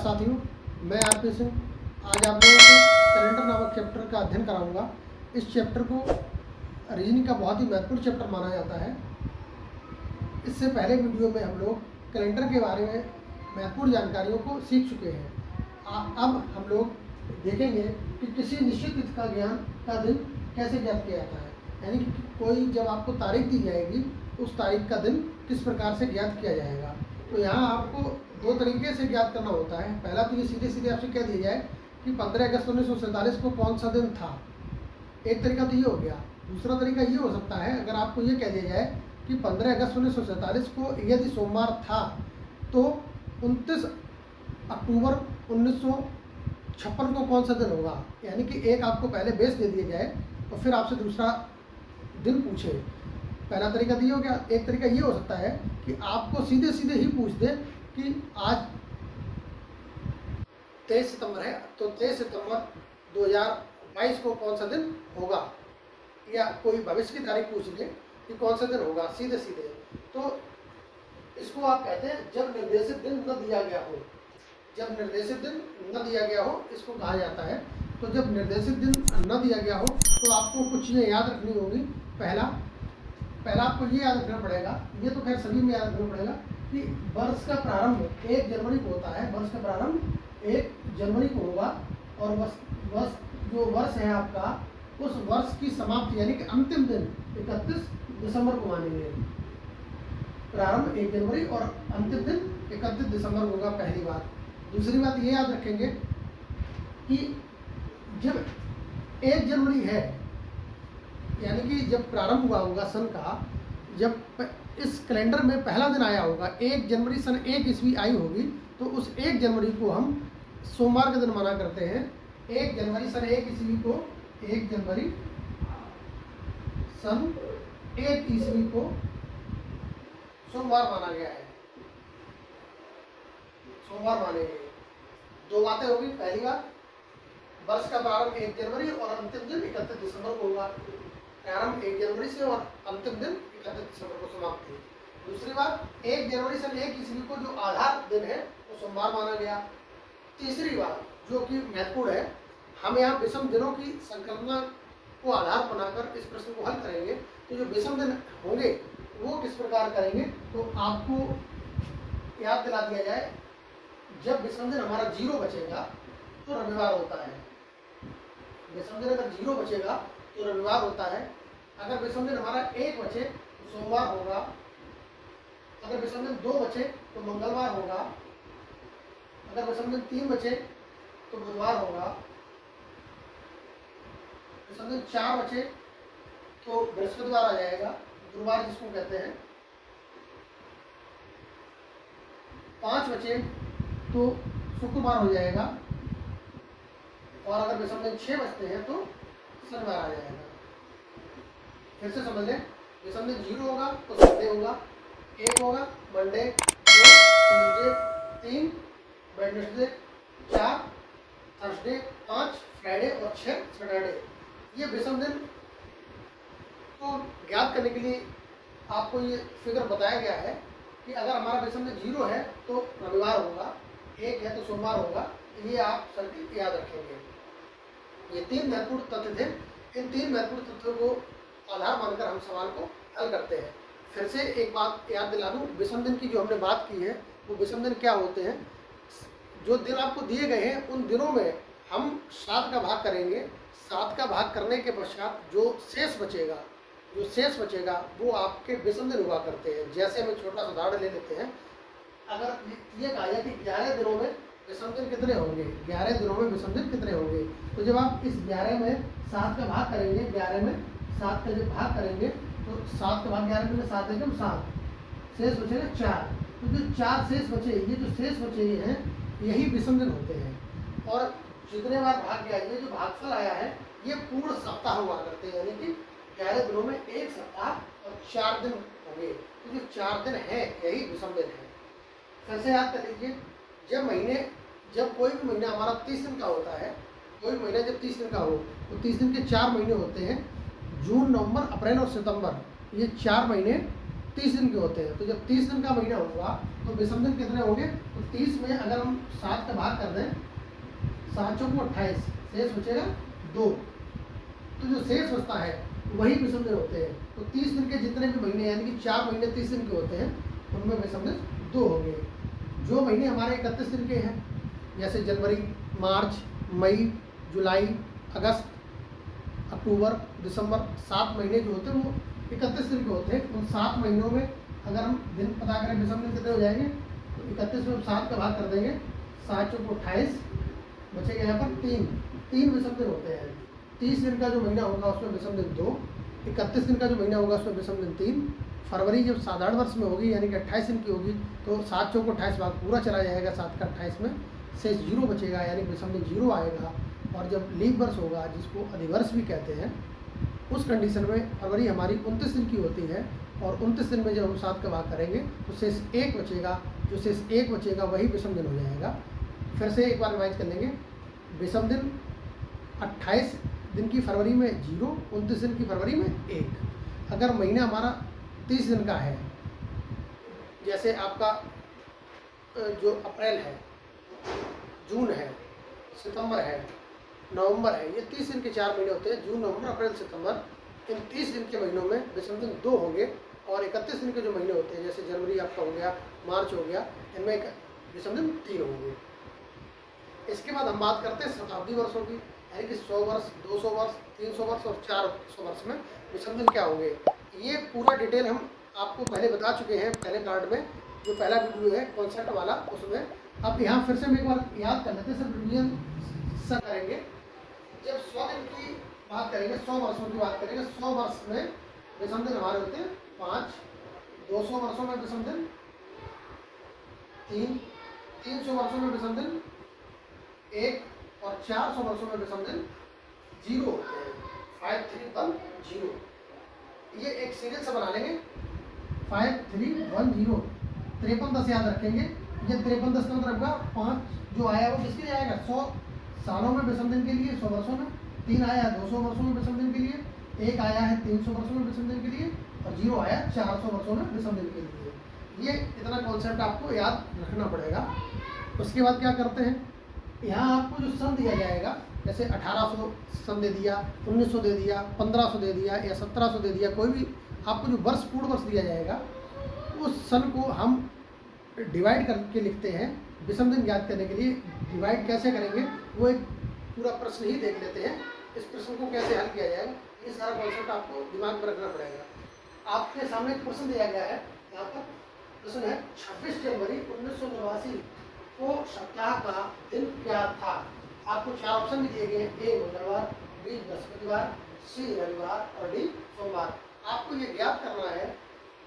साथियों, मैं आरपी सिंह आज आप लोगों को कैलेंडर नामक चैप्टर का अध्ययन कराऊंगा। इस चैप्टर को रीजनिंग का बहुत ही महत्वपूर्ण चैप्टर माना जाता है। इससे पहले वीडियो में हम लोग कैलेंडर के बारे में महत्वपूर्ण जानकारियों को सीख चुके हैं। अब हम लोग देखेंगे कि किसी निश्चित तिथि का ज्ञान का दिन कैसे ज्ञात किया जाता है, यानी कि कोई जब आपको तारीख दी जाएगी उस तारीख का दिन किस प्रकार से ज्ञात किया जाएगा। तो यहाँ आपको दो तरीके से ज्ञात करना होता है। पहला तो ये सीधे सीधे आपसे कह दिया जाए कि 15 अगस्त 1947 को कौन सा दिन था। एक तरीका तो ये हो गया। दूसरा तरीका ये हो सकता है, अगर आपको ये कह दिया जाए कि 15 अगस्त 1947 को यदि सोमवार था तो 29 अक्टूबर 1956 को कौन सा दिन होगा। यानी कि एक आपको पहले बेस दे दिया जाए और फिर आपसे दूसरा दिन पूछे। पहला तरीका तो ये हो गया। एक तरीका ये हो सकता है कि आपको सीधे सीधे ही पूछ दे कि आज 23 सितंबर है तो 23 सितंबर 2022 को कौन सा दिन होगा, या कोई भविष्य की तारीख पूछ ले कि कौन सा दिन होगा सीधे सीधे। तो इसको आप कहते हैं जब निर्देशित दिन न दिया गया हो। जब निर्देशित दिन न दिया गया हो इसको कहा जाता है। तो जब निर्देशित दिन न दिया गया हो तो आपको कुछ चीज़ें याद रखनी होगी। पहला आपको ये याद रखना पड़ेगा, ये तो खैर सभी में याद रखना पड़ेगा कि वर्ष का प्रारंभ 1 जनवरी को होता है। वर्ष का प्रारंभ 1 जनवरी को होगा और जो वर्ष है आपका, उस वर्ष की समाप्ति यानी कि अंतिम दिन 31 दिसंबर को मानेंगे। प्रारंभ 1 जनवरी और अंतिम दिन 31 दिसंबर होगा, पहली बात। दूसरी बात ये याद रखेंगे कि जब 1 जनवरी है, यानी कि जब प्रारंभ हुआ होगा सन का, जब इस कैलेंडर में पहला दिन आया होगा 1 जनवरी सन 1 ईस्वी आई होगी, तो उस 1 जनवरी को हम सोमवार का दिन माना करते हैं। 1 जनवरी सन 1 ईस्वी को 1 जनवरी सन 1 ईस्वी को सोमवार माना गया है। सोमवार मानेंगे। दो बातें होगी। पहली बात, वर्ष का प्रारंभ 1 जनवरी और अंतिम दिन 31 दिसंबर को होगा। प्रारंभ 1 जनवरी से और अंतिम दिन 31 दिसंबर को समाप्ति। दूसरी बात, 1 जनवरी सन 1 ईस्वी को जो आधार दिन है वो सोमवार माना गया। तीसरी बात जो कि महत्वपूर्ण है, हम यहाँ विषम दिनों की संकल्पना को आधार बनाकर इस प्रश्न को हल करेंगे। तो जो विषम दिन होंगे वो किस प्रकार करेंगे, तो आपको याद दिला दिया जाए, जब विषम दिन हमारा 0 बचेगा तो रविवार होता है। विषम दिन अगर 0 बचेगा तो रविवार होता है। अगर विषम दिन हमारा 1 बचे तो सोमवार होगा। अगर विषम दिन 2 बचे तो मंगलवार होगा। अगर विषम दिन 3 बचे तो बुधवार होगा। विषम दिन 4 बचे तो बृहस्पतिवार आ जाएगा, गुरुवार जिसको कहते हैं। 5 बचे तो शुक्रवार हो जाएगा। और अगर विषम दिन 6 बचते हैं तो शनिवार आ जाएगा। फिर से समझ लें, विषम दिन 0 होगा तो संडे होगा, 1 होगा Monday, 2 Tuesday, 3 Wednesday, 4 Thursday, 5 Friday और 6 सैटरडे। ये विषम दिन को ज्ञात करने के लिए आपको ये फिगर बताया गया है कि अगर हमारा विषम दिन 0 है तो रविवार होगा, 1 है तो सोमवार होगा। ये आप सर्किल याद रखेंगे। ये 3 महत्वपूर्ण तथ्य थे। इन 3 महत्वपूर्ण तथ्यों को आधार मानकर हम सवाल को हल करते हैं। फिर से एक बात याद दिला दूँ, विषम दिन की जो हमने बात की है वो विषम दिन क्या होते हैं। जो दिन आपको दिए गए हैं उन दिनों में हम 7 का भाग करेंगे। 7 का भाग करने के पश्चात जो शेष बचेगा वो आपके विषम दिन हुआ करते हैं। जैसे हम छोटा सा उदाहरण ले लेते हैं। अगर ये कहा जाए कि 11 दिनों में विषम दिन कितने होंगे, 11 दिनों में विषम दिन कितने होंगे, तो जब आप इस 11 में 7 का भाग करेंगे, 11 में 7 का जब भाग करेंगे तो 7 का भाग 11 में 7 है, 7 शेष बचेगा 4। तो जो 4 शेष बचे, ये जो शेष बचे हैं यही विषम दिन होते हैं। और जितने बार भाग गया, ये जो भागफल आया है ये पूर्ण सप्ताह हुआ करते हैं, यानी कि 11 दिनों में 1 सप्ताह और 4 दिन होंगे। तो जो 4 दिन है यही विषम दिन है। फिर से याद कर लीजिए, जब कोई भी महीना हमारा 30 दिन का होता है, कोई महीना जब 30 दिन का हो तो 30 दिन के 4 महीने होते हैं। जून, नवंबर, अप्रैल और सितंबर, ये 4 महीने 30 दिन के होते हैं। तो जब 30 दिन का महीना होगा तो विषम दिन कितने होंगे? तो 30 में अगर हम 7 का भाग कर दें, 7 चौको 28, शेष बचेगा 2। तो जो शेष बचता है वही विषम दिन होते हैं। तो 30 दिन के जितने भी महीने यानी कि 4 महीने 30 दिन के होते हैं उनमें विषम दिन 2 होंगे। जो महीने हमारे 31 दिन के हैं जैसे जनवरी, मार्च, मई, जुलाई, अगस्त, अक्टूबर, दिसंबर, 7 महीने जो होते हैं वो 31 दिन के होते हैं। उन 7 महीनों में अगर हम दिन पता करें विषम दिन कितने हो जाएंगे, तो 31 में हम 7 का भाग कर देंगे, 7 चौको 28, बचेगा यहाँ पर 3 विषम दिन होते हैं। 30 दिन का जो महीना होगा उसमें विषम दिन 2, 31 दिन का जो महीना होगा उसमें विषम दिन 3। फरवरी जब साधारण वर्ष में होगी यानी कि 28 दिन की होगी तो 7 चौको 28 भाग पूरा चला जाएगा 7 का 28 में, शेष 0 बचेगा यानी विषम दिन 0 आएगा। और जब लीप वर्ष होगा जिसको अधिवर्ष भी कहते हैं, उस कंडीशन में फरवरी हमारी 29 दिन की होती है और 29 दिन में जब हम 7 का भाग करेंगे तो शेष 1 बचेगा। जो शेष 1 बचेगा वही विषम दिन हो जाएगा। फिर से एक बार रिवाइज कर लेंगे। विषम दिन 28 दिन की फरवरी में 0, 29 दिन की फरवरी में 1। अगर महीना हमारा 30 दिन का है, जैसे आपका जो अप्रैल है, जून है, सितंबर है, नवंबर है, ये 30 दिन के 4 महीने होते हैं, जून, नवंबर, अप्रैल, सितंबर। इन 30 दिन के महीनों में विषम दिन 2 होंगे और 31 दिन के जो महीने होते हैं जैसे जनवरी आपका हो गया, मार्च हो गया, इनमें विषम दिन 3 होंगे। इसके बाद हम बात करते हैं शताब्दी वर्षों की, यानी कि 100 वर्ष, 200 वर्ष, 300 वर्ष और 400 वर्ष में विषम दिन क्या होंगे। ये पूरा डिटेल हम आपको पहले बता चुके हैं पहले पार्ट में, जो पहला वीडियो है कॉन्सेप्ट वाला उसमें। अब यहाँ फिर से हम एक बार याद कर लेते हैं, सिर्फ रिवीजन सा करेंगे। जब 100 दिन की बात करेंगे, 100 वर्षों की बात करेंगे, 100 वर्ष में विषम दिन हमारे होते हैं 5, 200 वर्षों में विषम दिन 3, 300 वर्षों में विषम दिन 1 और 400 वर्षों में विषम दिन 0 होते हैं। 5, 3, 1, 0। ये एक सीरियल से बना लेंगे, 5, 3, 1, 0। 53 10 याद रखेंगे। ये 53 10 का मतलब 5 जो आया वो किसके लिए आएगा? 100 सालों में विषम दिन के लिए, 100 वर्षों में। 3 आया 200 वर्षों में विषम दिन के लिए, 1 आया है 300 वर्षों में विषम दिन के लिए और 0 आया 400 वर्षों में विषम दिन के लिए। ये इतना कॉन्सेप्ट आपको याद रखना पड़ेगा। उसके बाद क्या करते हैं, यहाँ आपको जो सन दिया जाएगा, जैसे 1800 सन दे दिया, 1900 दे दिया, 1500 दे दिया या 1700 दे दिया, कोई भी आपको जो वर्ष पूर्ण वर्ष दिया जाएगा उस सन को हम डिवाइड करके लिखते हैं विषम दिन ज्ञात करने के लिए। डिवाइड कैसे करेंगे वो एक पूरा प्रश्न ही देख लेते हैं। इस प्रश्न को कैसे हल किया जाएगा, ये सारा कॉन्सेप्ट आपको दिमाग में रखना पड़ेगा। आपके सामने एक प्रश्न दिया गया है, यहाँ पर प्रश्न है 26 जनवरी 1989 को सप्ताह का दिन क्या था। आपको 4 ऑप्शन भी दिए गए हैं, ए मंगलवार, बी बृहस्पतिवार, सी रविवार और डी सोमवार। आपको ये ज्ञात करना है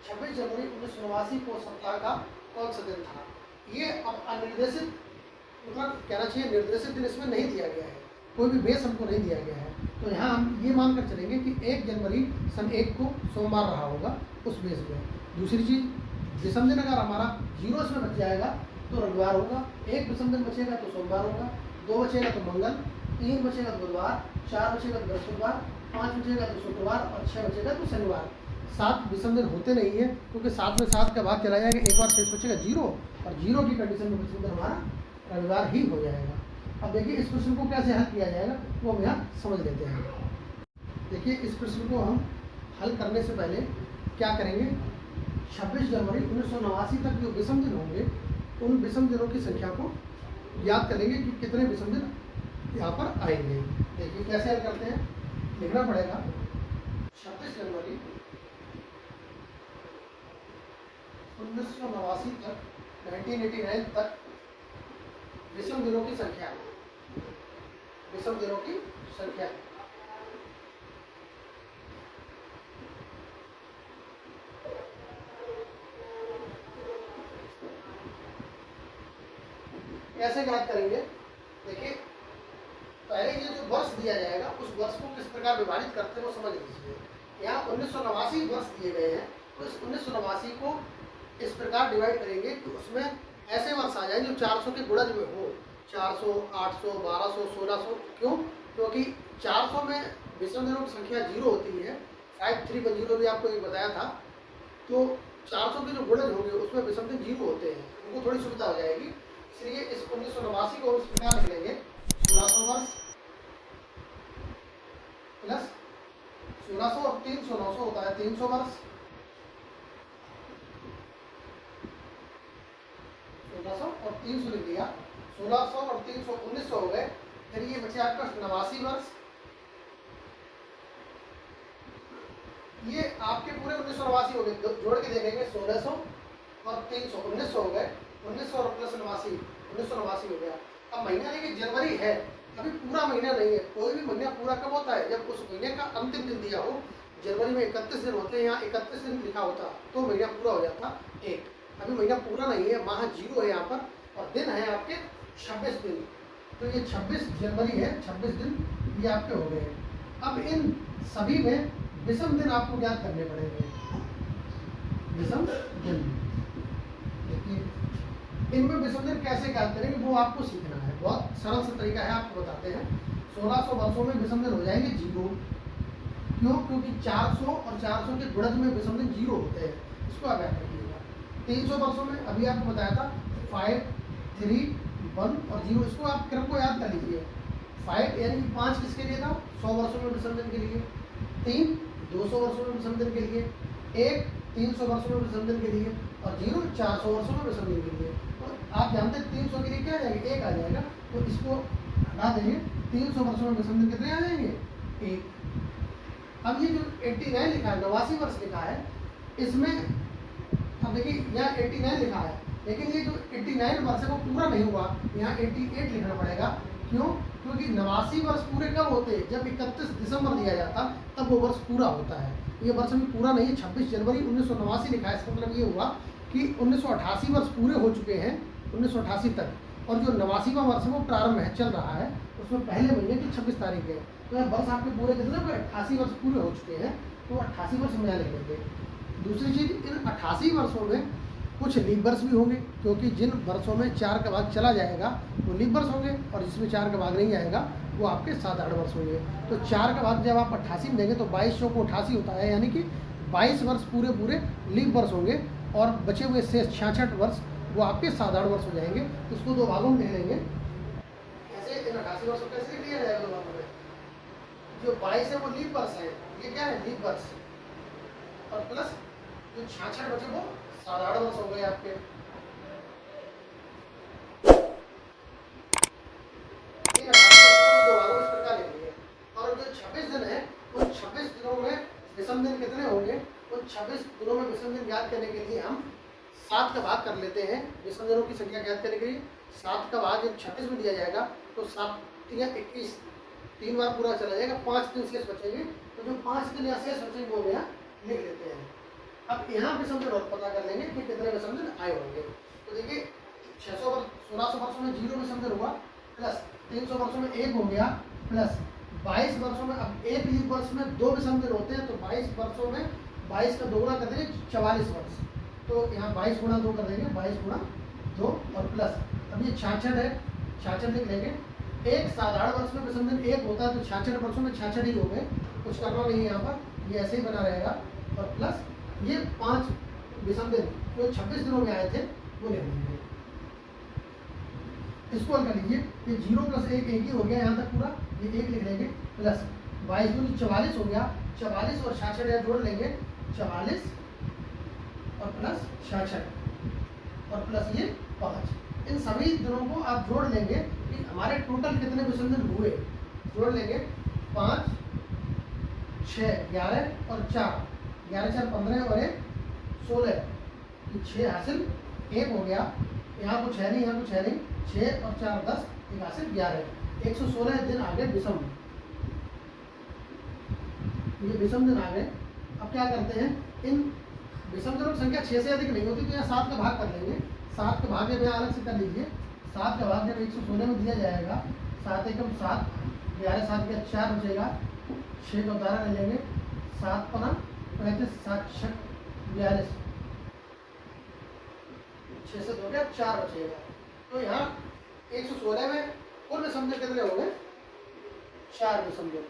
26 जनवरी 1989 को सप्ताह का कौन सा दिन था। ये अब अनिर्देशित, मतलब कहना चाहिए निर्देशित दिन इसमें नहीं दिया गया है, कोई भी बेस हमको नहीं दिया गया है। तो यहाँ हम ये मानकर चलेंगे कि 1 जनवरी सन 1 को सोमवार रहा होगा उस बेस में। दूसरी चीज़, विषम दिन अगर हमारा 0 इसमें बच जाएगा तो रविवार होगा, 1 विषम दिन बचेगा तो सोमवार होगा, 2 बचेगा तो मंगल, 3 बचेगा तो बुधवार, 4 बचेगा तो बृहस्पतिवार, 5 बचेगा तो शुक्रवार और 6 बचेगा तो शनिवार। 7 विषम दिन होते नहीं है क्योंकि 7 में 7 का भाग चला जाएगा, एक बार शेष बचेगा 0 और 0 की कंडीशन में विषम दिन हमारा रविवार ही हो जाएगा। अब देखिए इस प्रश्न को कैसे हल किया जाएगा वो हम यहाँ समझ लेते हैं। देखिए इस प्रश्न को हम हल करने से पहले क्या करेंगे, 26 जनवरी 1989 तक जो विषम दिन होंगे उन विषम दिनों की संख्या को याद करेंगे कि कितने विषम दिन यहाँ पर आएंगे। देखिए कैसे हल करते हैं, लिखना पड़ेगा 26 जनवरी 1989 तक, 1989 तक विषम दिनों की संख्या, विषम दिनों की संख्या। कैसे ज्ञात करेंगे, देखिए पहले ये जो वर्ष दिया जाएगा उस वर्ष को किस प्रकार विभाजित करते हैं वो समझ लीजिए। यहाँ 1989 वर्ष दिए गए हैं तो इस 1989 को इस प्रकार डिवाइड करेंगे कि उसमें ऐसे वर्ष आ जाए जो 400 के गुणज में हो, 400, 800, 1200, 1600। क्यों? क्योंकि 400 में विषम दिनों की संख्या 0 होती है, 5310 भी आपको एक बताया था। तो 400 के जो गुणज होंगे उसमें विषम दिन 0 होते हैं, उनको थोड़ी सुविधा हो जाएगी, इसलिए इस 1989 को इस प्रकार लिख लेंगे 1600 वर्ष प्लस 1600 और 300 900 होता है 300 वर्ष, 1600 और 300 लिख दिया, 1600 और 300 1900 हो गए। फिर ये बचे आपका 89 वर्ष, ये आपके पूरे 1989 हो गए, जोड़ के देखेंगे 1600 और 300 1900 हो गए, 1900 और प्लस 89 1989 हो गया। अब महीना देखिए जनवरी है, अभी पूरा महीना नहीं है, कोई भी महीना पूरा कब होता है जब उस महीने का अंतिम दिन दिया हो। जनवरी में 31 दिन होते हैं, यहाँ 31 दिन लिखा होता तो महीना पूरा हो जाता एक, अभी महीना पूरा नहीं है, माह 0 है यहाँ पर, और दिन है आपके 26 दिन, तो ये 26 जनवरी है, 26 दिन ये आपके हो गए। अब इन सभी में विषम दिन आपको ज्ञात करने पड़ेंगे, विषम दिन। देखिए इनमें विषम दिन कैसे ज्ञात करेंगे वो आपको सीखना है, बहुत सरल सा तरीका है, आपको बताते हैं। 1600 वर्षों में विषम दिन हो जाएंगे 0, क्यों? क्योंकि 400 और 400 के गुणज में विषम दिन 0 होते हैं, इसको आप याद रखिएगा। 300 वर्षों में अभी आपको बताया था 5 3 1 और 0, इसको आप क्रम को याद कर लीजिए। 5 यानी 5 किसके लिए था? 100 वर्षों में विषम दिन के लिए, 3 200 वर्षों में विषम दिन के लिए, 1 300 वर्षों में विषम दिन के लिए, और 0 400 वर्षों में विषम दिन के लिए। तो आप जानते हैं 300 के लिए क्या आ जाएगा? 1 आ जाएगा, तो इसको हटा देंगे। 300 वर्षों में विषम दिन कितने आ जाएंगे? 1। अब ये जो 89 लिखा है, 89 वर्ष लिखा है, इसमें अब देखिए यहाँ 89 लिखा है, लेकिन ये जो 89 वर्ष है वो पूरा नहीं हुआ, यहाँ 88 लिखना पड़ेगा। क्यों? क्योंकि 89 वर्ष पूरे कब होते हैं? जब 31 दिसंबर दिया जाता तब वो वर्ष पूरा होता है। ये वर्ष अभी पूरा नहीं है, 26 जनवरी 1989 लिखा है, इसका मतलब ये हुआ कि 1988 वर्ष पूरे हो चुके हैं 1988 तक, और जो 89वां वर्ष है वो प्रारंभ है, चल रहा है, उसमें पहले महीने की 26 तारीख है। तो वर्ष आपके पूरे कितने हुए? 88 वर्ष पूरे हो चुके हैं, तो 88 वर्ष में लिख लेंगे। दूसरी चीज़, इन 88 वर्षों में कुछ लीप वर्ष भी होंगे, क्योंकि जिन वर्षों में 4 का भाग चला जाएगा वो लीप वर्ष होंगे, और जिसमें 4 का भाग नहीं आएगा वो आपके साधारण वर्ष होंगे। तो 4 का भाग जब आप 88 में देंगे तो 22 को 88 होता है, यानी कि 22 वर्ष पूरे पूरे लीप वर्ष होंगे, और बचे हुए शेष 66 वर्ष वो आपके साधारण वर्ष हो जाएंगे। तो उसको 2 भागों में ले लेंगे। ऐसे इन 88 वर्षों कैसे लिया जाएगा 2 भागों में? जो 22 है वो लीप वर्ष है, ये क्या है? लीप वर्ष, और प्लस जो 66 बचे वो साधारण वर्ष हो गए आपके। इन 88 वर्षों में 2 भागों इस प्रकार लिखेंगे, और जो 26 दिन है उन 26 दिनों में विषम दिन कितने होंगे? उन 26 दिनों में विषम दिन ज्ञात करने के लिए हम 7 का भाग कर लेते हैं। विषम दिनों की संख्या ज्ञात करने के लिए 7 का भाग जब 26 में दिया जाएगा तो 7 या 21, 3 बार पूरा चला जाएगा, 5 दिन शेष बचेंगे, तो जो 5 दिन या शेष बचेंगे वो यहाँ लिख लेते हैं। अब यहाँ विषम दिन और पता कर लेंगे कि कितने विषम दिन आए होंगे। तो देखिए 1600 वर्षों में 0 विषम दिन हुआ, प्लस 300 वर्षों में 1 हो गया, प्लस 22 वर्षों में, अब एक लीप वर्ष में 2 विषम दिन होते हैं, तो 22 वर्षों में 22 का 2 गुणा कर देंगे 44 वर्ष, तो यहाँ 22 गुणा 2 कर देंगे, 22 गुणा 2, और प्लस अब ये 66 है, 66 लिख लेंगे। एक साधारण वर्ष में विषम दिन 1 होता है, तो 66 वर्षों में 66 ही हो गए, कुछ करना नहीं है यहाँ पर, ये ऐसे ही बना रहेगा, और प्लस ये 5 विषम दिन जो 26 दिनों में आए थे वो लिख लेंगे। इसको हल कर लीजिए, ये 0 + 1 1 ही हो गया यहाँ तक पूरा, ये 1 लिख लेंगे, प्लस 22 दूनी 44 हो गया, 44 और 66 यहाँ जोड़ लेंगे, 44 और प्लस 66 और प्लस ये 5। इन सभी दिनों को आप जोड़ लेंगे कि हमारे टोटल कितने विषम दिन हुए, जोड़ लेंगे 5 6 11 और 4, 11 4 15 और 1 16, 6 हासिल 1 हो गया, यहाँ कुछ है नहीं, यहाँ कुछ है नहीं, 6 और 4 10, 1 हासिल 11, 116 दिन आ गए विषम, ये विषम दिन आ गए। अब क्या करते हैं, इन विषम दिनों की संख्या 6 से अधिक नहीं होती, तो यहाँ 7 का भाग कर लेंगे। 7 का भाग यहाँ अलग से कर लीजिए, 7 का भाग जब 116 में दिया जाएगा, 7 एकम 7, 11 7 का 4 बचेगा, 6 का उतारा ले लेंगे, 7 पना 35, 7 6 42, 6 से 2 का 4 बचेगा। तो यहाँ 116 में कुल विषम दिन कितने हो गए? 4 विषम दिन,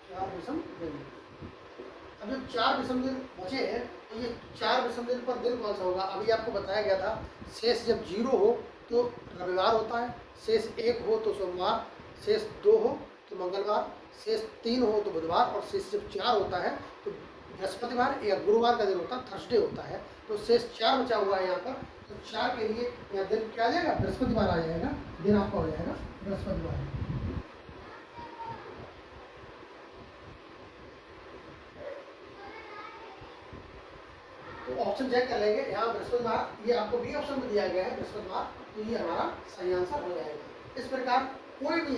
4 विषम दिन। अब जो 4 विषम दिन बचे हैं तो ये 4 विषम दिन पर दिन कौन सा होगा? अभी आपको बताया गया था शेष जब 0 हो तो रविवार होता है, शेष 1 हो तो सोमवार, शेष 2 हो तो मंगलवार, शेष 3 हो तो बुधवार और शेष जब 4 होता है तो बृहस्पतिवार या गुरुवार का दिन होता है, थर्सडे होता है। तो शेष 4 बचा हुआ है यहाँ पर, तो 4 के लिए यहाँ दिन क्या आ जाएगा? बृहस्पतिवार आ जाएगा, दिन आपका हो जाएगा बृहस्पतिवार। तो ऑप्शन चेक कर लेंगे, यहाँ बृहस्पतिवार, ये आपको बी ऑप्शन में दिया गया है बृहस्पतिवार, तो ये हमारा सही आंसर हो जाएगा। इस प्रकार कोई भी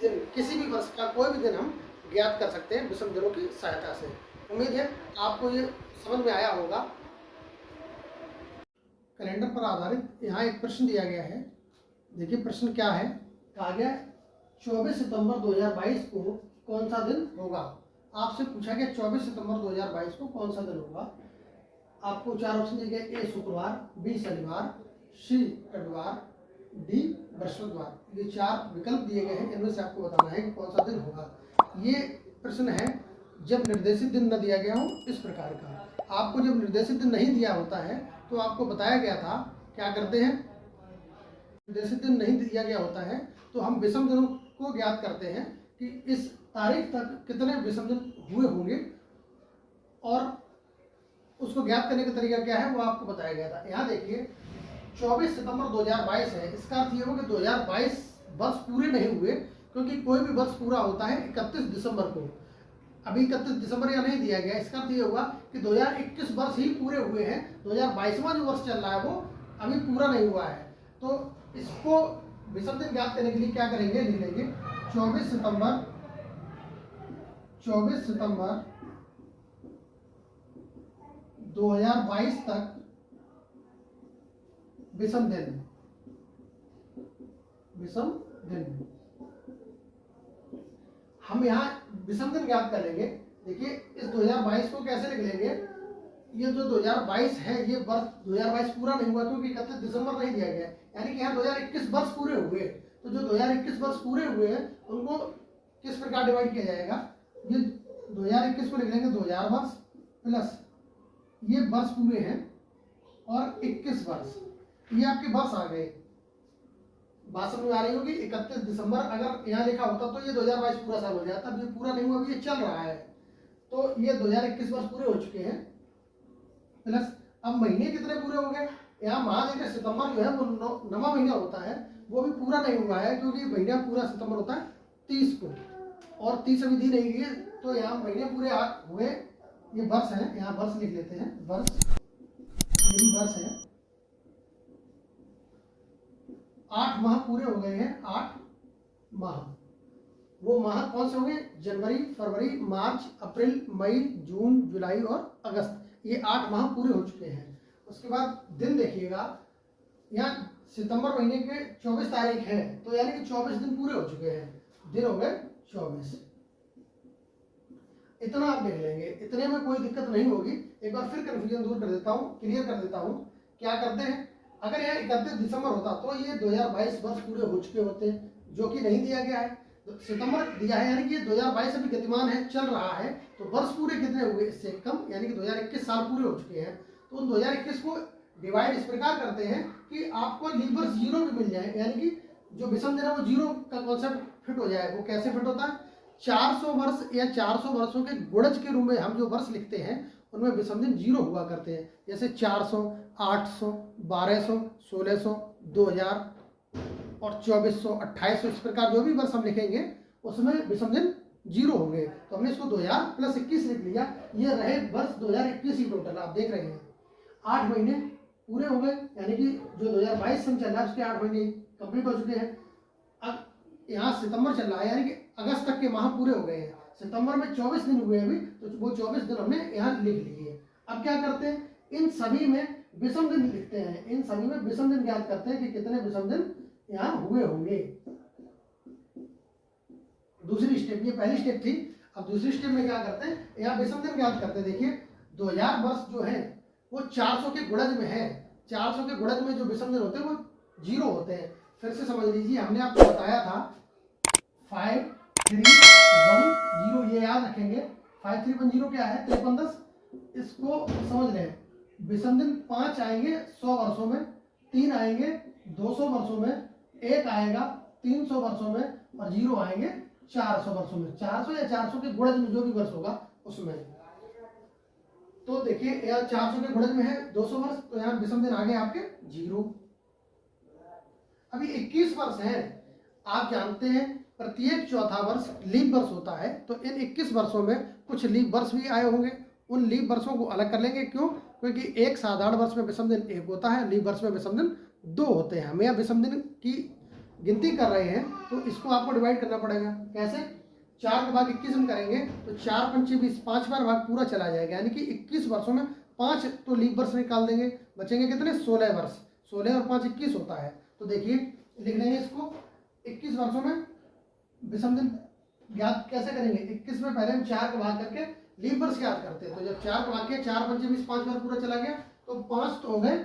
दिन, किसी भी वर्ष का कोई भी दिन हम ज्ञात कर सकते हैं विषम दिनों की सहायता से। उम्मीद है आपको ये समझ में आया होगा। कैलेंडर पर आधारित यहाँ एक प्रश्न दिया गया है, देखिए प्रश्न क्या है। कहा गया 24 सितंबर 2022 को कौन सा दिन होगा? आपसे पूछा गया 24 सितंबर 2022 को कौन सा दिन होगा। आपको 4 ऑप्शन दिए गए, ए शुक्रवार, बी शनिवार, सी रविवार, डी बृहस्पतिवार। ये 4 विकल्प दिए गए हैं, इनमें से आपको बताना है कि कौन सा दिन होगा। ये प्रश्न है जब निर्देशित दिन न दिया गया हो इस प्रकार का। आपको जब निर्देशित दिन नहीं दिया होता है तो आपको बताया गया था क्या करते हैं, निर्देशित दिन नहीं दिया गया होता है तो हम विषम दिनों को ज्ञात करते हैं कि इस तारीख तक कितने विषम दिन हुए होंगे, और उसको ज्ञात करने का तरीका क्या है वो आपको बताया गया था। यहाँ देखिए 24 सितंबर 2022 है, इसका अर्थ ये हो कि 2022 वर्ष पूरे नहीं हुए, क्योंकि कोई भी वर्ष पूरा होता है 31 दिसंबर को। अभी 31 दिसंबर या नहीं दिया गया, इसका अर्थ ये होगा कि 2021 वर्ष ही पूरे हुए हैं, 2022वां जो वर्ष चल रहा है वो अभी पूरा नहीं हुआ है। तो इसको विषम दिन ज्ञात करने के लिए क्या करेंगे, लिख लेंगे 24 सितंबर 2022 तक विषम दिन। हम यहाँ विषम दिन ज्ञात कर लेंगे। देखिए इस 2022 को कैसे लिख लेंगे, ये जो 2022 है ये वर्ष 2022 पूरा नहीं हुआ क्योंकि 31 दिसंबर नहीं दिया गया, यानी कि यहाँ 2021 वर्ष पूरे हुए। तो जो 2021 वर्ष पूरे हुए हैं उनको किस प्रकार डिवाइड किया जाएगा, ये 2021 को लिख लेंगे 2000 वर्ष प्लस ये वर्ष पूरे हैं और 21 वर्ष, ये आपके वर्ष आ गए। बात समझ में आ रही होगी। 31 दिसंबर अगर यहाँ लिखा होता तो ये 2022 पूरा साल हो जाता, अब ये पूरा नहीं हुआ, अभी ये चल रहा है, तो ये 2021 वर्ष पूरे हो चुके हैं। प्लस अब महीने कितने पूरे हो गए, यहाँ मान लीजिए सितंबर जो है वो 9वां महीना होता है, वो भी पूरा नहीं हुआ है क्योंकि महीना पूरा सितंबर होता है 30 को, और 30 अभी दी नहीं गई है, तो यहाँ महीने पूरे हुए। ये वर्ष है, यहाँ वर्ष लिख लेते हैं, वर्ष, ये भी वर्ष है। 8 माह पूरे हो गए हैं, 8 माह। वो माह कौन से होंगे, जनवरी, फरवरी, मार्च, अप्रैल, मई, जून, जुलाई और अगस्त, ये 8 माह पूरे हो चुके हैं। उसके बाद दिन देखिएगा, यहाँ सितंबर महीने के 24 तारीख है, तो यानी कि 24 दिन पूरे हो चुके हैं, दिन हो गए 24। इतना आप देख लेंगे, इतने में कोई दिक्कत नहीं होगी। एक बार फिर कंफ्यूजन दूर कर देता हूँ, क्लियर कर देता हूँ। क्या करते हैं, अगर यहाँ 31 दिसंबर होता तो ये 2022 वर्ष पूरे हो चुके होते, जो कि नहीं दिया गया है। तो सितंबर दिया है यानी कि 2022 अभी गतिमान है, चल रहा है, तो वर्ष पूरे कितने हुए, इससे कम, यानी कि 2021 साल पूरे हो चुके हैं। तो उन 2021 को डिवाइड इस प्रकार करते हैं कि आपको लीवर 0 भी मिल जाए, यानी कि जो विषम दिन है वो 0 का कॉन्सेप्ट फिट हो जाए। वो कैसे फिट होता है, 400 वर्ष या 400 वर्षों के गुणज के रूप में हम जो वर्ष लिखते हैं उनमें विषम दिन 0 हुआ करते हैं, जैसे 400, 800, 1200, 1600, 2000 और 2400, 2800, इस प्रकार जो भी वर्ष हम लिखेंगे उसमें विषम दिन 0 होंगे। तो हमने इसको 2000 प्लस 21 लिख लिया, ये रहे वर्ष 2021 ही टोटल। आप देख रहे हैं 8 महीने पूरे हो गए, यानी कि जो 2022 सन चल रहा है उसके 8 महीने कंप्लीट हो चुके हैं। अब यहाँ सितंबर चल रहा है, यानी कि अगस्त तक के माह पूरे हो गए हैं। सितंबर में 24 दिन हुए अभी, तो वो 24 दिन हमने यहाँ लिख लिए। अब क्या करते हैं, इन सभी में विषम दिन लिखते हैं, इन सभी में विषम दिन ज्ञात करते हैं कि कितने विषम दिन यहाँ हुए होंगे। दूसरी स्टेप, ये पहली स्टेप थी। अब दूसरी स्टेप में क्या करते हैं, यहाँ विषम दिन ज्ञात करते हैं। देखिए 2000 वर्ष जो है वो 400 के गुणज में है, 400 के गुणज में जो विषम दिन होते हैं वो 0 होते हैं। फिर से समझ लीजिए, हमने आपको बताया था 5, 3, 1, 0, ये याद रखेंगे। 5310 क्या है? 5310। इसको समझ लें, विषम दिन 5 आएंगे 100 वर्षों में, 3 आएंगे 200 वर्षों में, 1 आएगा 300 वर्षों में और 0 आएंगे 400 वर्षों में। 400 या 400 के गुणज में जो भी वर्ष होगा उसमें। तो देखिए यहाँ 400 के गुणज में है 200 वर्ष, तो यहाँ विषम दिन आ गए आपके 0। अभी 21 वर्ष है। आप जानते हैं प्रत्येक चौथा वर्ष लीप वर्ष होता है, तो इन 21 वर्षों में कुछ लीप वर्ष भी आए होंगे। उन लीप वर्षों को अलग कर लेंगे। क्यों? क्योंकि एक साधारण वर्ष में विषम दिन 1 होता है, लीप वर्ष में विषम दिन 2 होते हैं। हम यहाँ विषम दिन की गिनती कर रहे हैं तो इसको आपको डिवाइड करना पड़ेगा। कैसे? 4 का भाग 21 में करेंगे तो 4 पंचे 20, 5 बार भाग पूरा चला जाएगा, यानी कि 21 वर्षों में 5 तो लीप वर्ष निकाल देंगे, बचेंगे कितने? 16 वर्ष। 16 और 5 21 होता है। तो देखिए लिख लेंगे इसको, 21 वर्षों में विषम दिन ज्ञात कैसे करेंगे? 21 में पहले हम 4 का भाग करके लीप वर्ष याद करते हैं। तो जब 4 का भाग किया, 4 पंचे 20, 5 बार पूरा चला गया, तो 5 तो हो गए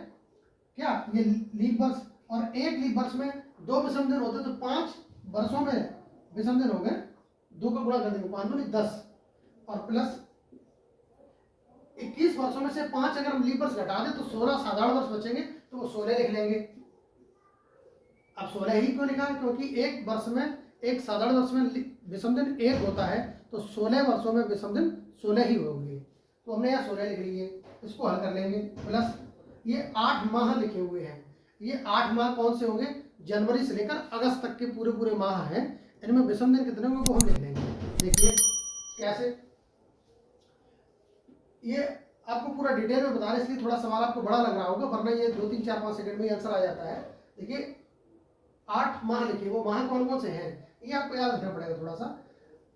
क्या? ये लीप वर्ष। और एक लीप वर्ष में 2 विषम दिन होते, तो 5 वर्षों में विषम दिन हो गए, 2 का गुणा कर देंगे, 5 दूनी 10 और प्लस 21 वर्षों में से 5 अगर हम लीप वर्ष घटा दें तो 16 साधारण वर्ष बचेंगे, तो वो 16 लिख लेंगे। अब 16 ही क्यों लिखा? क्योंकि एक वर्ष में, एक साधारण वर्ष में विषम दिन 1 होता है, तो 16 वर्षों में विषम दिन 16 ही होंगे। तो हमने यहाँ 16 लिख लिए। इसको हल कर लेंगे। प्लस ये 8 माह लिखे हुए हैं। ये 8 माह कौन से होंगे? जनवरी से लेकर अगस्त तक के पूरे पूरे माह हैं। इनमें विषम दिन कितने होंगे वो हम लिख लेंगे। देखिए कैसे, ये आपको पूरा डिटेल में बता रहे, इसलिए थोड़ा सवाल आपको बड़ा लग रहा होगा, वरना ये 2, 3, 4, 5 सेकंड में आंसर आ जाता है। देखिए 8 माह लिखे, वो माह कौन कौन से हैं ये आपको याद रखना पड़ेगा थोड़ा सा।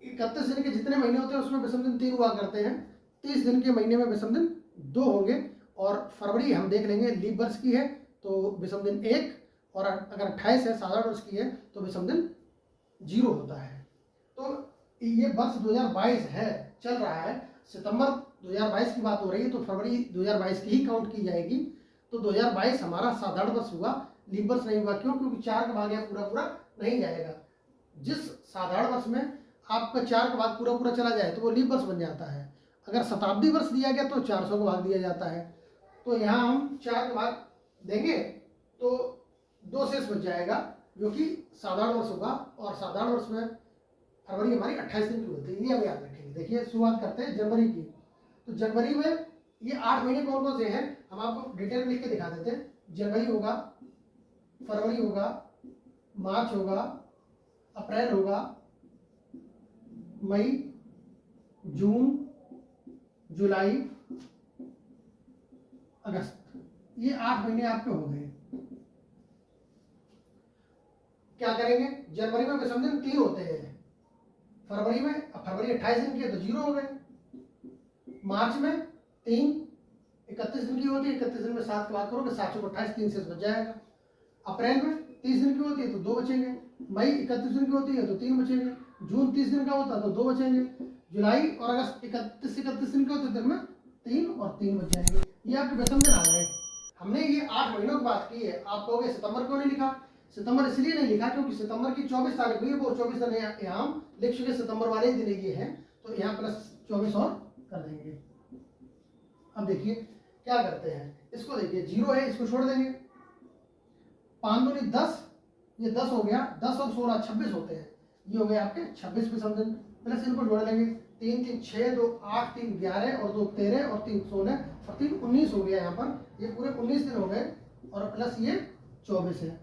31 दिन के जितने महीने होते हैं उसमें विषम दिन 3 हुआ करते हैं। 30 दिन के महीने में विषम दिन 2 होंगे। और फरवरी हम देख लेंगे लीप वर्ष की है तो विषम दिन 1, और अगर 28 है साधारण वर्ष की है तो विषम दिन 0 होता है। तो ये वर्ष 2022 है, चल रहा है, सितंबर 2022 की बात हो रही है, तो फरवरी 2022 की ही काउंट की जाएगी। तो 2022 हमारा साधारण वर्ष हुआ, लीप वर्ष नहीं हुआ। क्यों? क्योंकि 4 का भाग पूरा पूरा नहीं जाएगा। जिस साधारण वर्ष में आपका 4 का भाग पूरा पूरा चला जाए तो वो लीप वर्ष बन जाता है। अगर शताब्दी वर्ष दिया गया तो 400 का भाग दिया जाता है। तो यहाँ हम 4 का भाग देंगे तो 2 शेष बच जाएगा, जो कि साधारण वर्ष होगा। और साधारण वर्ष में फरवरी हमारी 28 दिन की होती है, ये हम याद रखेंगे। देखिए शुरुआत करते हैं जनवरी की। तो जनवरी में ये 8 महीने कौन कौन से हैं हम आपको डिटेल में लिख के दिखा देते हैं। जनवरी होगा, फरवरी होगा, मार्च होगा, अप्रैल होगा, मई, जून, जुलाई, अगस्त। ये 8 महीने आपके हो गए। क्या करेंगे? जनवरी में विषम दिन 3 होते हैं, फरवरी में, फरवरी 28 दिन की है तो 0 हो गए, मार्च में 3, 31 दिन की होती है, 31 दिन में 7 का भाग करोगे, 7 को 28, 3 शेष बच जाएगा। अप्रैल में 30 दिन की होती है तो 2 बचेंगे, मई 31 दिन की होती है तो 3 बचेंगे, जून 30 दिन का होता है तो 2 बचेंगे, जुलाई और अगस्त 31 दिन के होते हैं तो 3 और 3 बच जाएंगे। ये आपके विषम दिन आ गए। हमने ये 8 महीनों की बात की है। आप कहोगे सितंबर क्यों नहीं लिखा? सितंबर इसलिए नहीं लिखा क्योंकि सितंबर की 24 तारीख हुई है, वो 24 दिन यहाँ हम लिख चुके, सितंबर वाले दिन ये हैं, तो यहाँ प्लस 24 और कर देंगे। अब देखिए क्या करते हैं, इसको देखिए 0 है, इसको छोड़ देंगे, 5 दूनी 10, ये 10 हो गया, 10 और 16 26 होते हैं, ये हो गए आपके 26 विषम दिन। प्लस इनको जोड़ लेंगे, 3 3 6 2 8 3 11 और 2 13 और 3 16 और 3 19 हो गया। यहाँ पर ये पूरे 19 दिन हो गए और प्लस ये 24 है।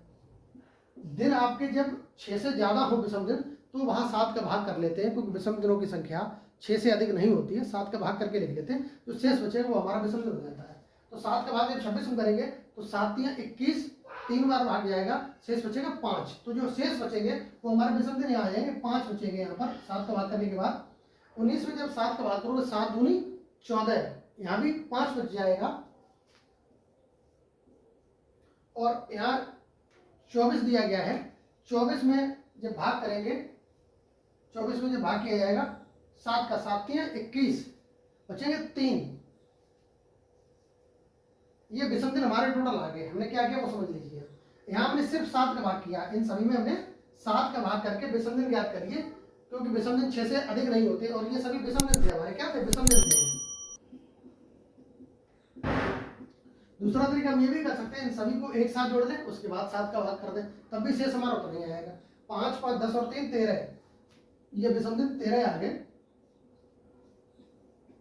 दिन आपके जब 6 से ज्यादा हो विषम दिन तो वहाँ 7 का भाग कर लेते हैं, क्योंकि विषम दिनों की संख्या 6 से अधिक नहीं होती है। 7 का भाग करके लिख लेते हैं, जो शेष बचेगा वो हमारा विषम दिन हो जाता है। तो 7 का भाग जब 26 में करेंगे तो 7 या 21, 3 बार भाग जाएगा, शेष बचेगा 5। तो जो शेष बचेंगे वो हमारे विषम दिन यहाँ आ जाएंगे, 5 बचेंगे यहाँ पर 7 का भाग करने के बाद। 19 में जब 7 का भाग करोगे, 7 दूनी 14, यहाँ भी 5 बच जाएगा और यहाँ 24 दिया गया है। 24 में जब भाग करेंगे, 24 में जब भाग किया जाएगा, 7 का 7 किया 21, बचेंगे 3। ये विषम दिन हमारे टोटल आ गए। हमने क्या किया वो समझ लीजिए। यहाँ हमने सिर्फ 7 का भाग किया, इन सभी में हमने 7 का भाग करके विषम दिन ज्ञात करिए। क्योंकि विषम दिन 6 से अधिक नहीं होते और ये सभी विषम दिन थे हमारे, क्या थे, विषम दिन थे। दूसरा तरीका हम ये भी कर सकते हैं, इन सभी को एक साथ जोड़ दें, उसके बाद 7 का भाग कर दें, तब भी शेष हमारा तो नहीं आएगा। 5 5 10 और 3 13, ये विषम दिन 13 आ गए,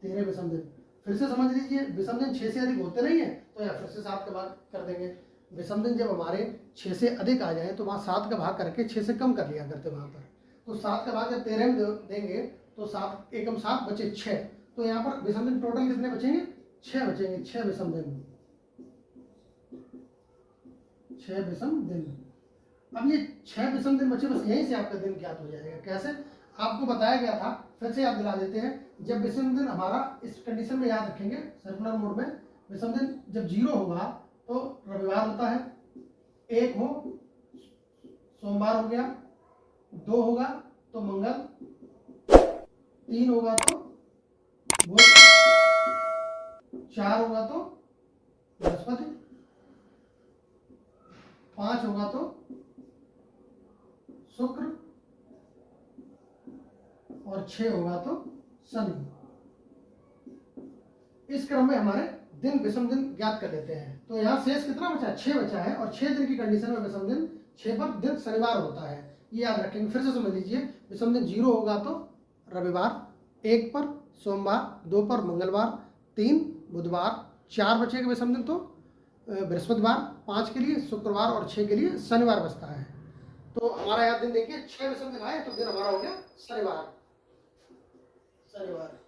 13 विषम दिन। फिर से समझ लीजिए, विषम दिन 6 से अधिक होते नहीं है तो यहाँ फिर से 7 का भाग कर देंगे। विषम दिन जब हमारे 6 से अधिक आ जाए तो वहाँ 7 का भाग करके 6 से कम कर लिया करते वहाँ पर। तो 7 का भाग जब 13 में देंगे तो 7 एकम 7 बचे 6, तो यहाँ पर विषम दिन टोटल कितने बचेंगे, 6 बचेंगे, 6 विषम दिन, 6 विषम दिन। अब ये 6 विषम दिन बचे, बस यहीं से आपका दिन ज्ञात हो जाएगा। कैसे, आपको बताया गया था, फिर से याद दिला देते हैं। जब विषम दिन हमारा इस कंडीशन में याद रखेंगे सर्कुलर मोड में, विषम दिन जब 0 होगा तो रविवार होता है, 1 हो सोमवार हो गया, 2 होगा तो मंगल, 3 होगा तो बुध, 4 होगा तो बृहस्पति, 5 होगा तो शुक्र और 6 होगा तो शनि। इस क्रम में हमारे दिन विषम दिन ज्ञात कर लेते हैं। तो यहाँ शेष कितना बचा है, 6 बचा है, और 6 दिन की कंडीशन में विषम दिन 6 पर दिन शनिवार होता है, ये याद रखेंगे। फिर से समझ लीजिए, विषम दिन 0 होगा तो रविवार, 1 पर सोमवार, 2 पर मंगलवार, 3 बुधवार, 4 बचेगा विषम दिन तो बृहस्पतिवार, 5 के लिए शुक्रवार और 6 के लिए शनिवार बचता है। तो हमारा यहाँ दिन देखिए 6 विषम दिन आए तो दिन हमारा हो गया शनिवार, शनिवार।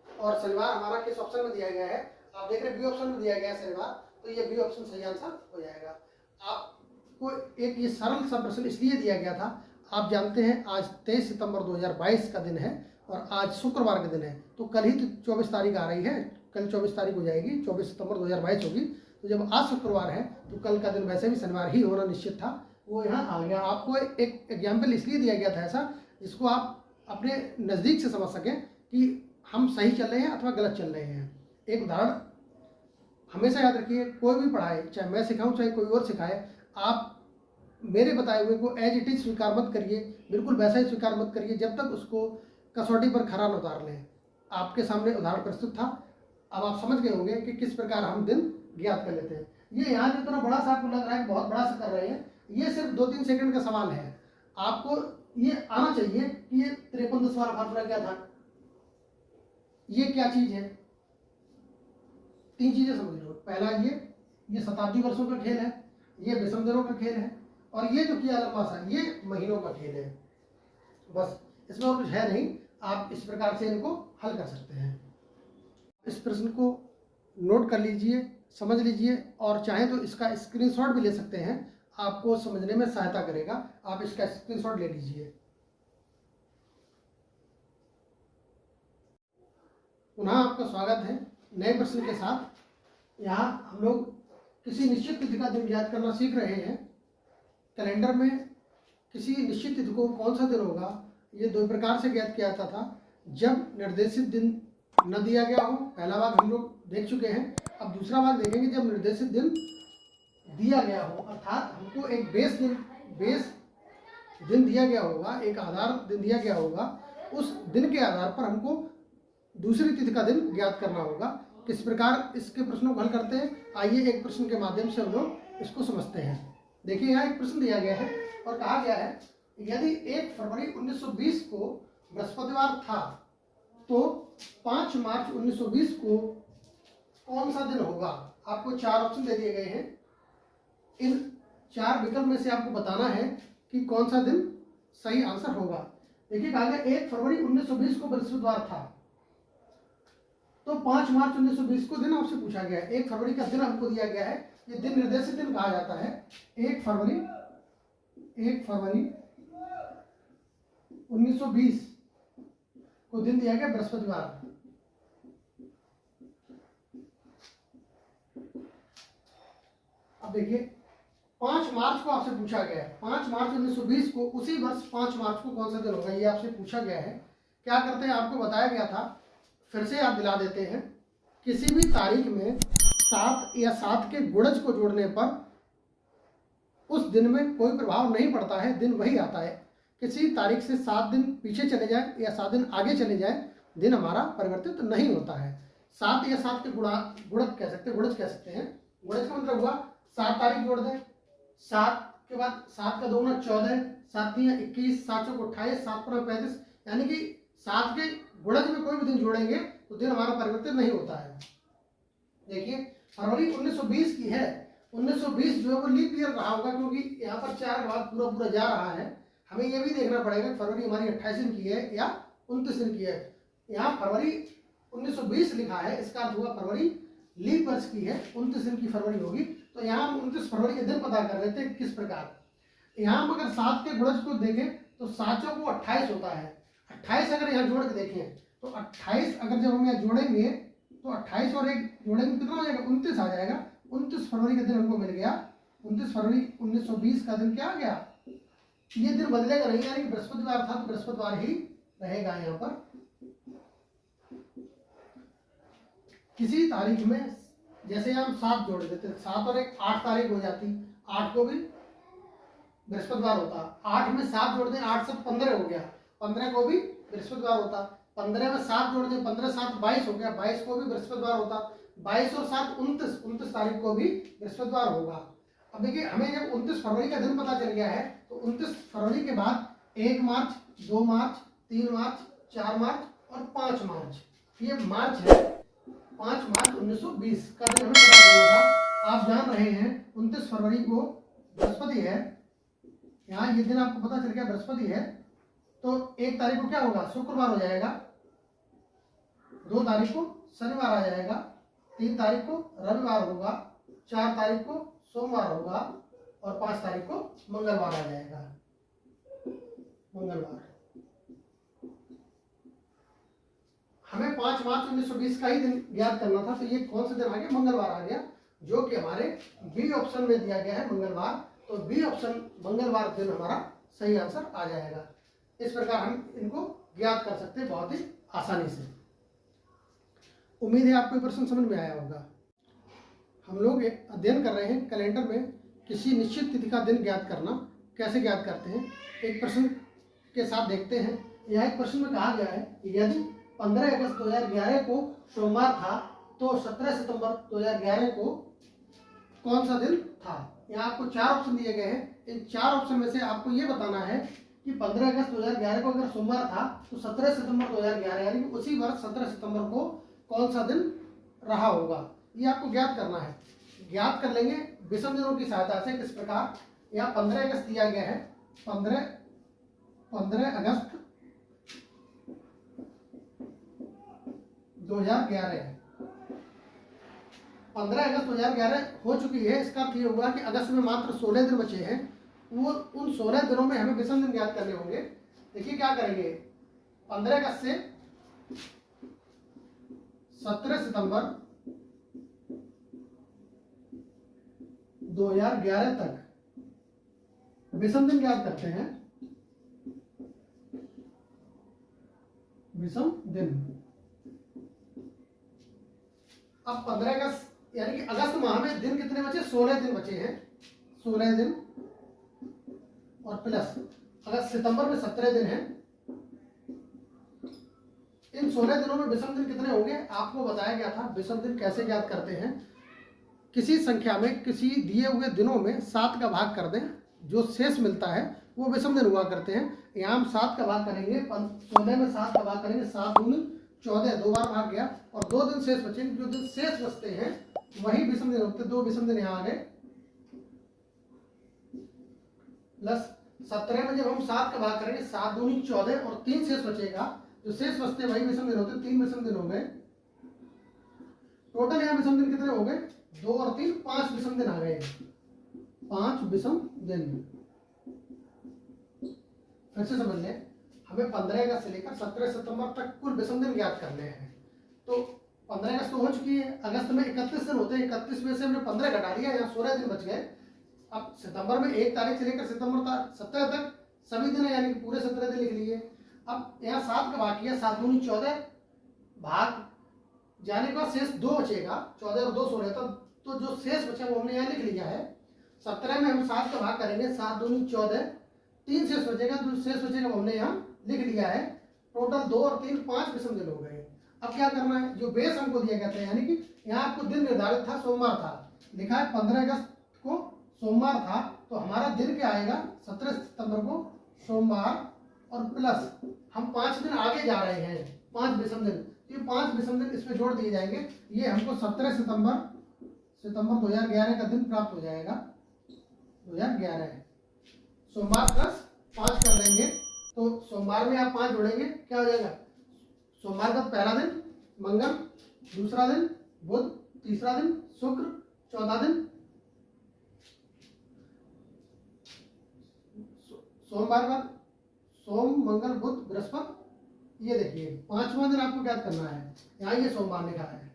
और शनिवार हमारा किस ऑप्शन में दिया गया है, आप देख रहे हैं बी ऑप्शन में दिया गया है शनिवार, तो ये बी ऑप्शन सही आंसर हो जाएगा। आपको एक ये सरल सा प्रश्न इसलिए दिया गया था, आप जानते हैं आज 23 सितंबर 2022 का दिन है और आज शुक्रवार का दिन है, तो कल ही तो 24 तारीख आ रही है, कल 24 तारीख हो जाएगी, 24 सितंबर 2022 होगी। तो जब आज शुक्रवार है तो कल का दिन वैसे भी शनिवार ही होना निश्चित था, वो यहाँ आ गया। आपको एक एग्जाम्पल इसलिए दिया गया था ऐसा, जिसको आप अपने नज़दीक से समझ सकें कि हम सही चल रहे हैं अथवा गलत चल रहे हैं। एक उदाहरण हमेशा याद रखिए, कोई भी पढ़ाए, चाहे मैं सिखाऊं चाहे कोई और सिखाए, आप मेरे बताए हुए को एज इट इज स्वीकार मत करिए, बिल्कुल वैसा ही स्वीकार मत करिए जब तक उसको कसौटी पर खरा न उतार लें। आपके सामने उदाहरण प्रस्तुत था, अब आप समझ गए होंगे कि किस प्रकार हम दिन ज्ञात कर लेते हैं। ये यहाँ जितना बड़ा सा आपको लग रहा है बहुत बड़ा सा कर रहे हैं, ये सिर्फ 2-3 सेकंड का सवाल है। आपको ये आना चाहिए कि ये 53 वाला फार्मूला क्या था, ये क्या चीज है। 3 चीजें समझ लो, पहला ये शताब्दी वर्षों का खेल है, ये विषम दिनों का खेल है, और ये जो किया लंबा सा ये महीनों का खेल है। बस इसमें और कुछ है नहीं, आप इस प्रकार से इनको हल कर सकते हैं। इस प्रश्न को नोट कर लीजिए, समझ लीजिए, और चाहें तो इसका स्क्रीनशॉट भी ले सकते हैं, आपको समझने में सहायता करेगा। आप इसका स्क्रीनशॉट ले लीजिए। पुनः आपका स्वागत है नए प्रश्न के साथ। यहाँ हम लोग किसी निश्चित तिथि का दिन ज्ञात करना सीख रहे हैं। कैलेंडर में किसी निश्चित तिथि को कौन सा दिन होगा, ये 2 प्रकार से ज्ञात किया जाता था। जब निर्देशित दिन न दिया गया हो, पहला भाग हम लोग देख चुके हैं। अब दूसरा भाग देखेंगे जब निर्देशित दिन दिया गया हो, अर्थात हमको एक बेस दिन दिया गया होगा, एक आधार दिन दिया गया होगा, उस दिन के आधार पर हमको दूसरी तिथि का दिन ज्ञात करना होगा। किस प्रकार इसके प्रश्नों को हल करते हैं, आइए एक प्रश्न के माध्यम से हम लोग इसको समझते हैं। देखिए यहाँ एक प्रश्न दिया गया है और कहा गया है, यदि 1 फरवरी 1920 को बृहस्पतिवार था तो 5 मार्च 1920 को कौन सा दिन होगा। आपको 4 ऑप्शन दे दिए गए हैं, इन 4 विकल्प में से आपको बताना है कि कौन सा दिन सही आंसर होगा। देखिए कहा गया 1 फरवरी 1920 को बृहस्पतिवार था, तो 5 मार्च 1920 को दिन आपसे पूछा गया है। 1 फरवरी का दिन हमको दिया गया है, ये दिन निर्देशित दिन कहा जाता है। 1 फरवरी 1920 को दिन दिया गया बृहस्पतिवार। अब देखिए 5 मार्च को आपसे पूछा गया है, 5 मार्च 1920 को, उसी वर्ष 5 मार्च को कौन सा दिन होगा, ये आपसे पूछा गया है। क्या करते हैं, आपको बताया गया था, फिर से याद दिला देते हैं। किसी भी तारीख में 7 या 7 के गुणज को जोड़ने पर उस दिन में कोई प्रभाव नहीं पड़ता है, दिन वही आता है। किसी तारीख से 7 दिन पीछे चले जाए या 7 दिन आगे चले जाए, दिन हमारा परिवर्तित तो नहीं होता है। 7 या 7 के गुणक कह सकते हैं, गुणज कह सकते हैं। गुणज का मतलब हुआ 7 तारीख जोड़ दें, 7 के बाद 7 का 2 गुना 14, 7 तियां 21, 7 चौक 28, 7 पंजा 35, यानी कि 7 के गुणज में कोई भी दिन जोड़ेंगे तो दिन हमारा परिवर्तित नहीं होता है। देखिए फरवरी 1920 की है, 1920 जो है वो लीप ईयर रहा होगा, क्योंकि यहाँ पर 4 के बाद पूरा पूरा जा रहा है। हमें ये भी देखना पड़ेगा फरवरी हमारी 28 दिन की है या 29 दिन की है। यहाँ फरवरी 1920 लिखा है, इसका अर्थ हुआ फरवरी लीप वर्ष की है, 29 दिन की फरवरी होगी। तो यहाँ हम 29 फरवरी के दिन पता कर रहे थे किस प्रकार। यहाँ हम अगर 7 के गुणज को देखें तो 7 चौक 28 होता है। 28 अगर यहाँ जोड़ के देखें तो 28 अगर जब हम यहाँ जोड़ेंगे तो 28 और 1 जोड़ेंगे कितना हो जाएगा, 29 आ जाएगा। 29 फरवरी का दिन हमको मिल गया। 29 फरवरी 1920 का दिन क्या आ गया, ये दिन बदलेगा नहीं, यानी बृहस्पतिवार था तो बृहस्पतिवार ही रहेगा। यहाँ पर किसी तारीख में जैसे हम 7 जोड़ देते, 7 और 1 8 तारीख हो जाती, 8 को भी बृहस्पतिवार होता। 8 में 7 जोड़ दें, 8 से 15 हो गया, 15 को भी बृहस्पतिवार होता। 15 में 7 जोड़ दें, 15 7 22 हो गया, 22 को भी बृहस्पतिवार होता। 22 और 7 29, 29 तारीख को भी बृहस्पतिवार होगा। अब देखिए हमें जब 29 फरवरी का दिन पता चल गया है तो 29 फरवरी के बाद 1 मार्च, 2 मार्च, 3 मार्च, 4 मार्च और 5 मार्च, ये मार्च है। 5 मार्च 1920 का दिन हमें पता चला था। आप जान रहे हैं 29 फरवरी को बृहस्पति है, यहाँ ये दिन आपको पता चल गया बृहस्पति है, तो 1 तारीख को क्या होगा, शुक्रवार हो जाएगा। 2 तारीख को शनिवार आ जाएगा, 3 तारीख को रविवार होगा, 4 तारीख को सोमवार होगा और 5 तारीख को मंगलवार आ जाएगा। मंगलवार हमें 5 मार्च 1920 का ही दिन ज्ञात करना था, तो ये कौन सा दिन आ गया, मंगलवार आ गया, जो कि हमारे बी ऑप्शन में दिया गया है मंगलवार। तो बी ऑप्शन मंगलवार दिन हमारा सही आंसर आ जाएगा। इस प्रकार हम इनको ज्ञात कर सकते हैं बहुत ही आसानी से। उम्मीद है आपको ये प्रश्न समझ में आया होगा। हम लोग अध्ययन कर रहे हैं कैलेंडर में किसी निश्चित तिथि का दिन ज्ञात करना कैसे ज्ञात करते हैं। एक प्रश्न के साथ देखते हैं। यह एक प्रश्न में कहा गया है यदि 15 अगस्त 2011 को सोमवार था तो 17 सितंबर 2011 को कौन सा दिन था। यहाँ आपको 4 ऑप्शन दिए गए हैं। इन 4 ऑप्शन में से आपको ये बताना है कि 15 अगस्त 2011 को अगर सोमवार था तो 17 सितंबर 2011 यानी उसी वर्ष 17 सितंबर को कौन सा दिन रहा होगा, ये आपको ज्ञात करना है। ज्ञात कर लेंगे विषम दिनों की सहायता से। किस प्रकार, यहाँ 15 अगस्त दिया गया है, 15 अगस्त 2011 है। 15 अगस्त 2011 हो चुकी है, इसका अर्थ ये हुआ कि अगस्त में मात्र 16 दिन बचे हैं। वो उन 16 दिनों में हमें विषम दिन ज्ञात करने होंगे। देखिए क्या करेंगे, 15 अगस्त से 17 सितंबर 2011 तक विषम दिन ज्ञात करते हैं। विषम दिन अब 15 अगस्त यानी कि अगस्त माह में दिन कितने बचे, 16 दिन बचे हैं। 16 दिन और प्लस अगस्त सितंबर में 17 दिन है। इन 16 दिनों में विषम दिन कितने होंगे आपको बताया गया था। विषम दिन कैसे ज्ञात करते हैं, किसी संख्या में किसी दिए हुए दिनों में 7 का भाग कर दें, जो शेष मिलता है वो विषम दिन हुआ करते हैं। यहाँ हम 7 का भाग करेंगे, 16 में 7 का भाग करेंगे, 7 दूनी 14, 2 बार भाग गया और 2 दिन शेष बचेंगे। जो दिन शेष बचते हैं वही विषम दिन होते हैं। 2 विषम दिन यहाँ आ गए, प्लस 17 में जब हम 7 का भाग करेंगे, 7 दूनी 14 और 3 शेष बचेगा। जो शेष बचते हैं वही विषम दिन होते हैं। 3 विषम दिन हो गए। टोटल यहाँ विषम दिन कितने हो गए, 2 और 3 5 विषम दिन आ गए। 5 विषम दिन। फिर से समझ लें, हमें 15 अगस्त से लेकर 17 सितंबर तक कुल विषम दिन ज्ञात करने हैं। तो 15 अगस्त तो हो चुकी है, अगस्त में 31 दिन होते हैं। 31 में से हमने 15 घटा लिया, यहाँ 16 दिन बच गए। अब सितंबर में 1 तारीख से लेकर सितंबर 17 तक सभी दिन है, यानी कि पूरे 17 दिन लिख लिए। अब यहाँ 7 का भाग किया, 7 दूनी 14, भाग जाने के बाद शेष 2 बचेगा। 14 और 2 16, तो जो शेष बचा वो हमने यहाँ लिख लिया है। 17 में हम 7 का भाग करेंगे, 7 दूनी 14, 3 शेष बचेगा, तो शेष बचेगा वो हमने यहाँ लिख लिया है। टोटल 2 और 3 5 विषम दिन हो गए। अब क्या करना है, जो बेस हमको दिया गया था, यानी कि यहाँ आपको दिन निर्धारित था सोमवार था, लिखा है 15 अगस्त को सोमवार था, तो हमारा दिन क्या आएगा 17 सितंबर को सोमवार, और प्लस हम 5 दिन आगे जा रहे हैं, 5 विषम दिन, तो ये 5 विषम दिन इसमें जोड़ दिए जाएंगे। ये हमको 17 सितंबर 2011 का दिन प्राप्त हो जाएगा। 2011 सोमवार प्लस 5 कर लेंगे, तो सोमवार में आप 5 जोड़ेंगे, क्या हो जाएगा, सोमवार का पहला दिन मंगल, दूसरा दिन बुध, तीसरा दिन शुक्र, चौथा दिन सोमवार का सोम मंगल बुध बृहस्पति। ये देखिए 5वां दिन आपको क्या करना है, यहाँ ये सोमवार लिखा है,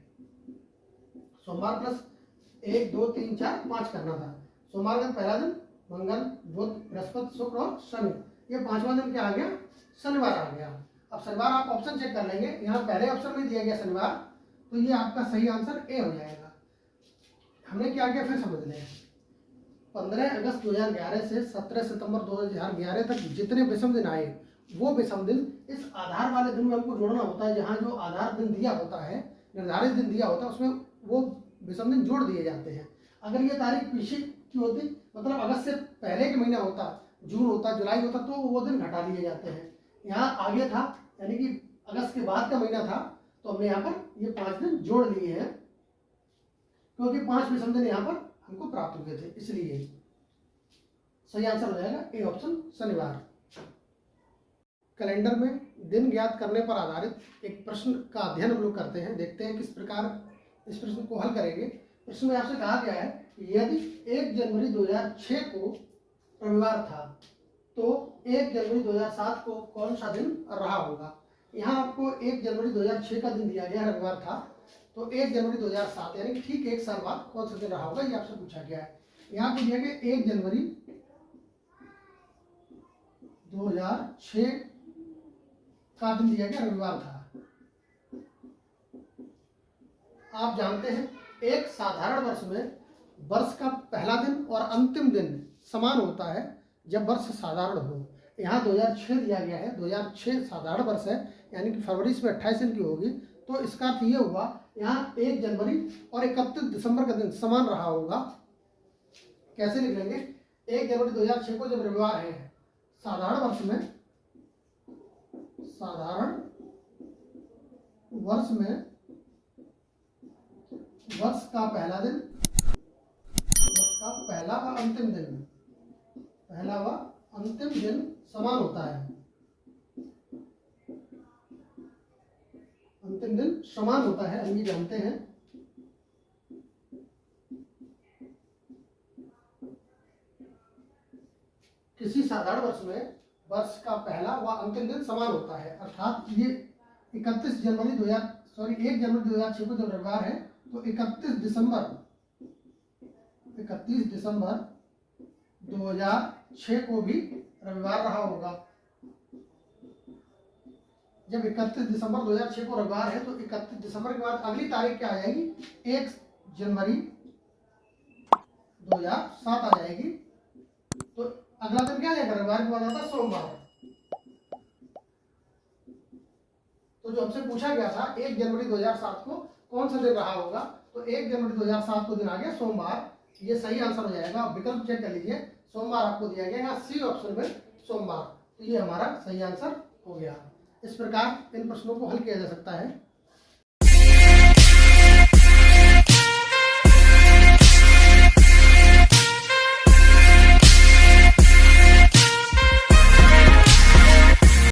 सोमवार प्लस 1 2 3 4 5 करना था। सोमवार का पहला दिन मंगल बुध बृहस्पति शुक्र और शनि, ये 5वां दिन क्या आ गया, शनिवार आ गया। अब शनिवार आप ऑप्शन चेक कर लेंगे, यहाँ पहले ऑप्शन में दिया गया शनिवार, तो ये आपका सही आंसर ए हो जाएगा। हमने क्या किया फिर समझ लें, 15 अगस्त 2011 से 17 सितंबर 2011 तक जितने विषम दिन आए, वो विषम दिन इस आधार वाले दिन में हमको जोड़ना होता है। जहाँ जो आधार दिन दिया होता है, निर्धारित दिन दिया होता है, उसमें वो विषम दिन जोड़ दिए जाते हैं। अगर ये तारीख पीछे की होती, मतलब अगस्त से पहले के महीना होता, जून होता, जुलाई होता, तो वो दिन घटा दिए जाते हैं। यहाँ आगे था, यानी कि अगस्त के बाद का महीना था, तो हमने यहाँ पर ये 5 दिन जोड़ लिए हैं, क्योंकि 5 विषम दिन यहाँ पर हमको प्राप्त हुए थे, इसलिए सही आंसर हो जाएगा ए ऑप्शन शनिवार। कैलेंडर में दिन ज्ञात करने पर आधारित एक प्रश्न का अध्ययन हम लोग करते हैं, देखते हैं किस प्रकार इस प्रश्न को हल करेंगे। प्रश्न में आपसे कहा गया है, यदि 1 जनवरी 2006 को रविवार था, तो 1 जनवरी 2007 को कौन सा दिन रहा होगा। यहाँ आपको 1 जनवरी 2006 का दिन दिया गया, रविवार था, तो 1 जनवरी 2007 यानी ठीक 1 साल बाद कौन सा दिन रहा होगा, ये आपसे पूछा गया है। यहाँ पे दिया गया 1 जनवरी 2006 का दिन दिया गया, रविवार था। आप जानते हैं एक साधारण वर्ष में वर्ष का पहला दिन और अंतिम दिन समान होता है जब वर्ष साधारण हो। यहाँ 2006 दिया गया है, 2006 साधारण वर्ष है, यानी कि फरवरी में 28 दिन की होगी, तो इसका अर्थ ये हुआ यहाँ 1 जनवरी और 31 दिसंबर का दिन समान रहा होगा। कैसे लिख लेंगे, 1 जनवरी 2006 को जब रविवार है, साधारण वर्ष में, साधारण वर्ष में वर्ष का पहला दिन, वर्ष का पहला व अंतिम दिन, पहला व अंतिम दिन समान होता है, अंतिम दिन समान होता है, हम ये जानते हैं। किसी साधारण वर्ष में वर्ष का पहला व अंतिम दिन समान होता है, अर्थात ये 1 जनवरी 2006 को जब रविवार है, तो 31 दिसंबर 2006 को भी रविवार रहा होगा। जब 31 दिसंबर 2006 को रविवार है, तो 31 दिसंबर के बाद अगली तारीख क्या आ जाएगी, 1 जनवरी 2007 आ जाएगी। तो अगला दिन क्या आ जाएगा, रविवार के बाद आता है सोमवार। तो जो हमसे पूछा गया था 1 जनवरी 2007 को कौन सा दिन रहा होगा, तो 1 जनवरी 2007 को दिन आ गया सोमवार, ये सही आंसर हो जाएगा। विकल्प चेक कर लीजिए, सोमवार आपको दिया गया, यहाँ सी ऑप्शन में सोमवार, तो ये हमारा सही आंसर हो गया। इस प्रकार इन प्रश्नों को हल किया जा सकता है।